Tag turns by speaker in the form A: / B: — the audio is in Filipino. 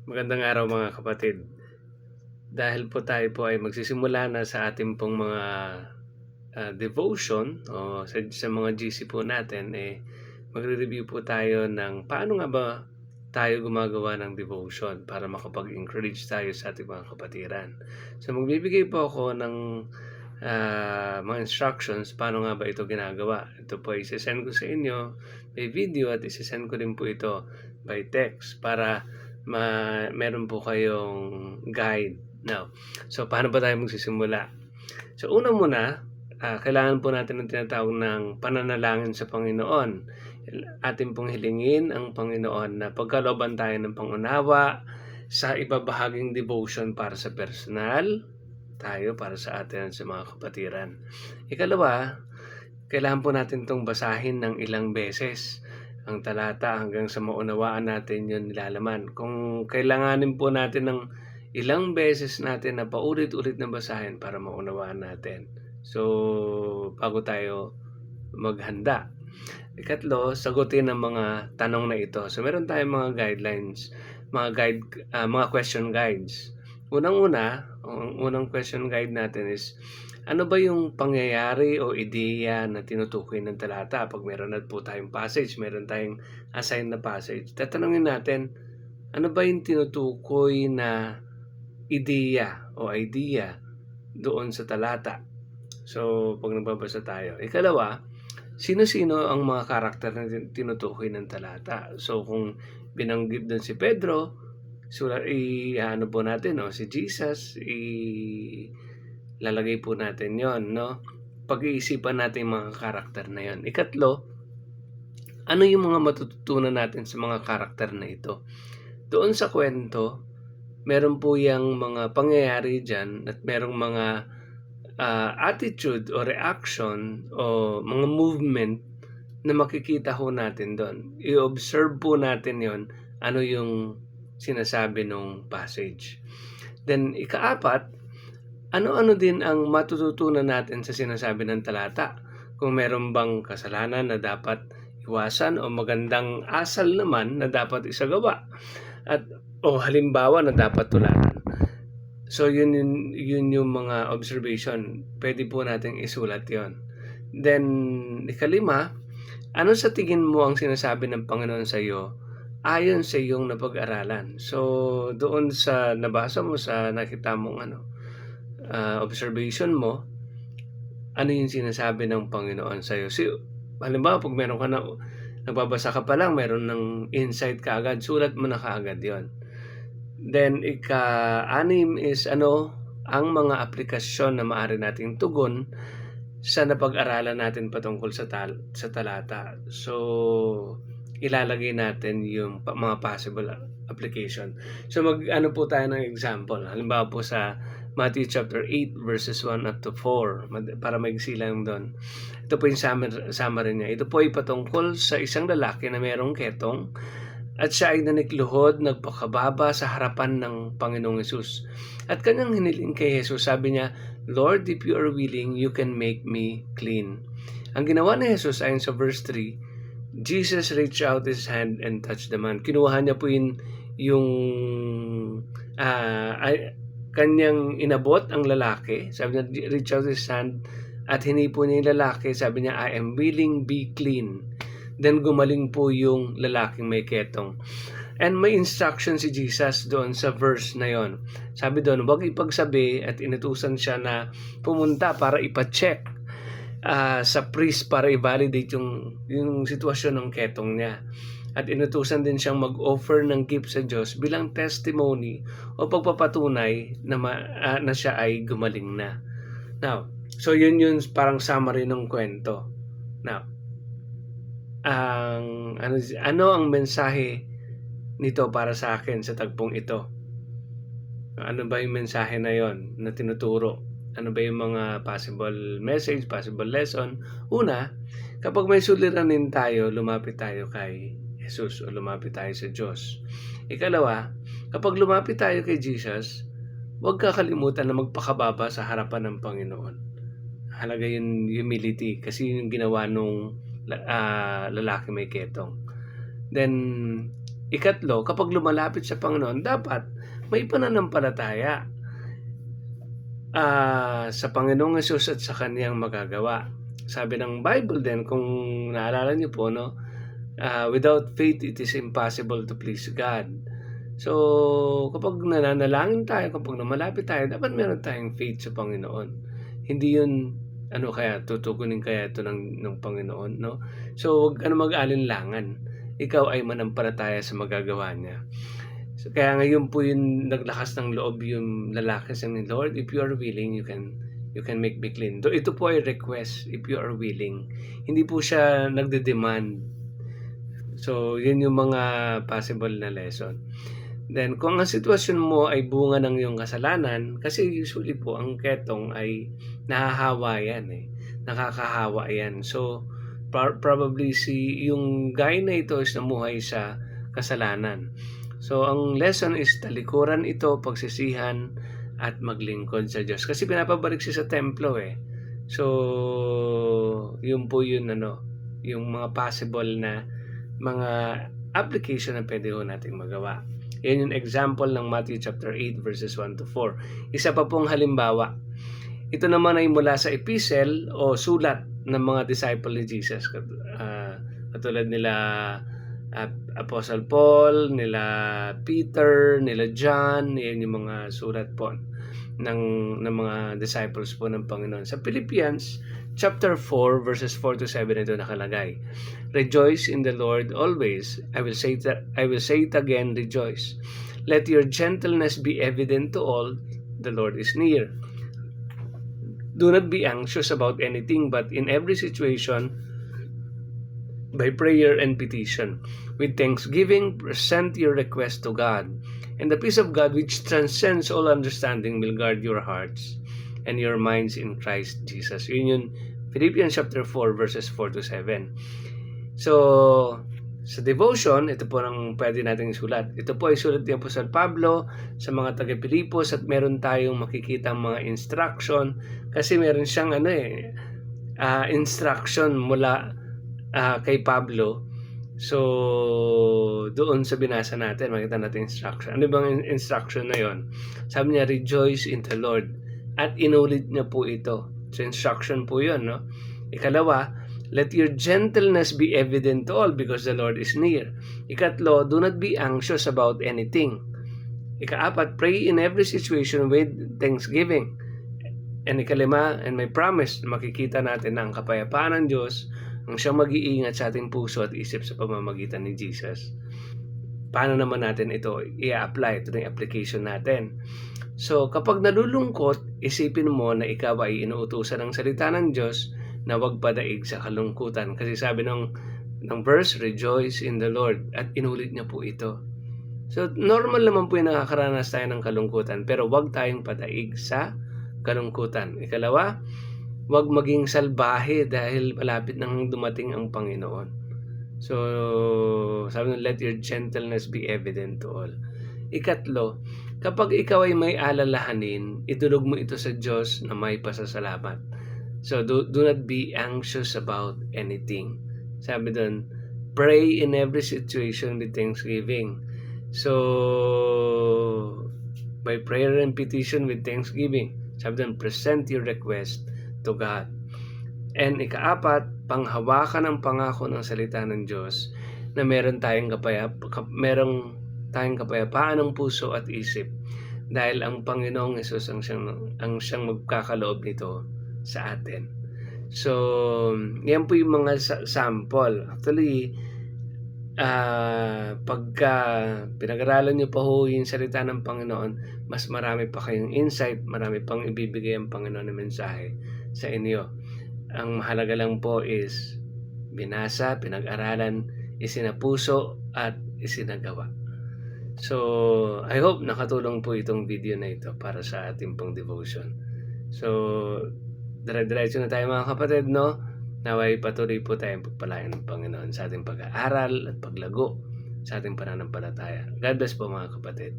A: Magandang araw mga kapatid. Dahil po tayo po ay magsisimula na sa ating pong mga devotion o sa mga GC po natin, magre-review po tayo ng paano nga ba tayo gumagawa ng devotion para makapag-encourage tayo sa ating mga kapatiran. So magbibigay po ako ng mga instructions paano nga ba ito ginagawa. Ito po ay isasend ko sa inyo by video at isasend ko din po ito by text para meron po kayong guide. Now, so paano ba tayo magsisimula? So una muna, kailangan po natin ng tinatawag ng pananalangin sa Panginoon. Atin pong hilingin ang Panginoon na pagkalooban tayo ng pangunawa sa ibabahaging devotion para sa personal, tayo para sa atin sa mga kapatiran. Ikalawa, kailangan po natin itong basahin ng ilang beses ang talata hanggang sa maunawaan natin yun nilalaman. Kung kailanganin po natin ng ilang beses natin na paulit-ulit na basahin para maunawaan natin. So, bago tayo maghanda. Ikatlo, sagutin ang mga tanong na ito. So, meron tayong mga guidelines, mga question guides. Ang unang question guide natin is, ano ba yung pangyayari o ideya na tinutukoy ng talata? Pag meron na po tayong passage, meron tayong assigned na passage, tatanungin natin, ano ba yung tinutukoy na ideya o idea doon sa talata? So, pag nagbabasa tayo. Ikalawa, sino-sino ang mga karakter na tinutukoy ng talata? So, kung binanggit doon si Pedro, ano po natin, si Jesus, lalagay po natin yon, no? Pag-iisipan natin yung mga karakter na yon. Ikatlo, ano yung mga matututunan natin sa mga karakter na ito? Doon sa kwento, meron po yung mga pangyayari dyan at merong mga attitude o reaction o mga movement na makikita ho natin doon. I-observe po natin yon, ano yung sinasabi nung passage. Then, ikaapat, ano-ano din ang matututunan natin sa sinasabi ng talata? Kung meron bang kasalanan na dapat iwasan o magandang asal naman na dapat isagawa at o halimbawa na dapat tularan. So yun yung mga observation. Pwede po nating isulat yon. Then ikalima, ano sa tingin mo ang sinasabi ng Panginoon sa iyo ayon sa iyong napag-aralan? So doon sa nabasa mo, sa nakita mong observation mo, ano yung sinasabi ng Panginoon sa iyo? Halimbawa, pag meron ka na, nagbabasa ka pa lang, meron ng insight ka agad, sulat mo na kaagad yon. Then, ika-anim is ang mga aplikasyon na maaari nating tugon sa napag-aralan natin patungkol sa talata. So, ilalagay natin yung mga possible application. So, mag-ano po tayo ng example. Halimbawa po sa Matthew chapter 8 verses 1 up to 4 para maigsi lang doon. Ito po yung summary niya. Ito po ay patungkol sa isang lalaki na mayroong ketong at siya ay nanikluhod, nagpakababa sa harapan ng Panginoong Hesus. At kanyang hiniling kay Jesus, sabi niya, Lord, if you are willing, you can make me clean. Ang ginawa ni Jesus ayon sa verse 3, Jesus reached out his hand and touched the man. Kinuha niya po yung kanyang inabot ang lalaki. Sabi niya, reach out his hand at hinipo niya yung lalaki. Sabi niya, I am willing, be clean. Then gumaling po yung lalaking may ketong. And may instruction si Jesus doon sa verse na yon. Sabi doon, huwag ipagsabi, at inutusan siya na pumunta para ipacheck sa priest para i-validate yung sitwasyon ng ketong niya. At inutusan din siyang mag-offer ng gift sa Diyos bilang testimony o pagpapatunay na siya ay gumaling na. Now, so yun parang summary ng kwento. Now, ano ang mensahe nito para sa akin sa tagpong ito? Ano ba yung mensahe na yon na tinuturo? Ano ba yung mga possible message, possible lesson? Una, kapag may suliranin tayo, lumapit tayo kay Jesus o lumapit tayo sa Diyos. Ikalawa, kapag lumapit tayo kay Jesus, huwag kakalimutan na magpakababa sa harapan ng Panginoon. Halaga yung humility kasi yung ginawa nung lalaki may ketong. Then, Ikatlo, kapag lumalapit sa Panginoon, dapat may pananampalataya sa Panginoong Hesus at sa kaniyang magagawa. Sabi ng Bible din, kung naalala niyo po, no, without faith, it is impossible to please God. So, kapag nananalangin tayo, kapag lumalapit tayo, dapat meron tayong faith sa Panginoon. Hindi yun, tutugunin kaya ito ng Panginoon, no? So, huwag ka na mag-alinlangan. Ikaw ay manampalataya sa magagawa niya. So, kaya ngayon po yung naglakas ng loob yung lalaki sa ni Lord, if you are willing, you can make me clean. So, ito po ay request, if you are willing. Hindi po siya nagde-demand. So, yun yung mga possible na lesson. Then, kung ang sitwasyon mo ay bunga ng iyong kasalanan, kasi usually po, ang ketong ay nahahawa yan nakakahawa yan. So, probably yung guy na ito is namuhay sa kasalanan. So, ang lesson is talikuran ito, pagsisihan, at maglingkod sa Diyos. Kasi pinapabalik siya sa templo So, yun po yun, yung mga possible na mga application na pwede ho nating magawa. Yan yung example ng Matthew chapter 8 verses 1 to 4. Isa pa pong halimbawa. Ito naman ay mula sa epistle o sulat ng mga disciple ni Jesus. Katulad nila Apostle Paul, nila Peter, nila John, yan yung mga sulat po ng mga disciples po ng Panginoon. Sa Philippians chapter 4 verses 4 to 7 ito nakalagay. Rejoice in the Lord always. I will say it again, rejoice. Let your gentleness be evident to all. The Lord is near. Do not be anxious about anything, but in every situation, by prayer and petition, with thanksgiving, present your request to God. And the peace of God, which transcends all understanding, will guard your hearts and your minds in Christ Jesus. Yun yun, Philippians chapter 4, verses 4 to 7. So, sa devotion, ito po ang pwede nating sulat. Ito po ay sulat ni Apostol Pablo sa mga taga-Pilipos at meron tayong makikita mga instruction kasi meron siyang instruction mula kay Pablo. So, doon sa binasa natin, makita natin instruction. Ano bang instruction na yon? Sabi niya, rejoice in the Lord. At inulit niya po ito. So, instruction po yun, no? Ikalawa, let your gentleness be evident to all because the Lord is near. Ikatlo, do not be anxious about anything. Ikaapat, pray in every situation with thanksgiving. And ikalima, and may promise, makikita natin na ang kapayapaan ng Diyos ang siyang mag-iingat sa ating puso at isip sa pamamagitan ni Jesus. Paano naman natin ito i-apply? Ito na yung application natin. So, kapag nalulungkot, isipin mo na ikaw ay inuutusan ng salita ng Diyos na huwag padaig sa kalungkutan. Kasi sabi ng verse, rejoice in the Lord. At inulit niya po ito. So, normal naman po yung nakakaranas tayo ng kalungkutan, pero huwag tayong padaig sa kalungkutan. Ikalawa, huwag maging salbahe dahil malapit nang dumating ang Panginoon. So, sabi ng let your gentleness be evident to all. Ikatlo, kapag ikaw ay may alalahanin, itulog mo ito sa Diyos na may pasasalamat. So, do not be anxious about anything. Sabi doon, pray in every situation with thanksgiving. So, by prayer and petition with thanksgiving, sabi doon, present your request to God. And ikaapat, panghawakan ang pangako ng salita ng Diyos na meron tayong kapayapaan ng puso at isip dahil ang Panginoong Hesus ang siyang magkakaloob nito sa atin. So, yan po yung mga sample. Actually, pagka pinag-aralan nyo pa ho yung salita ng Panginoon, mas marami pa kayong insight, marami pang ibibigay ang Panginoon na mensahe sa inyo. Ang mahalaga lang po is binasa, pinag-aralan, isinapuso at isinagawa. So, I hope nakatulong po itong video na ito para sa ating pang devotion. So, dire-diretso na tayo mga kapatid, no? Naway patuloy po tayong pagpalain ng Panginoon sa ating pag-aaral at paglago sa ating pananampalataya. God bless po mga kapatid.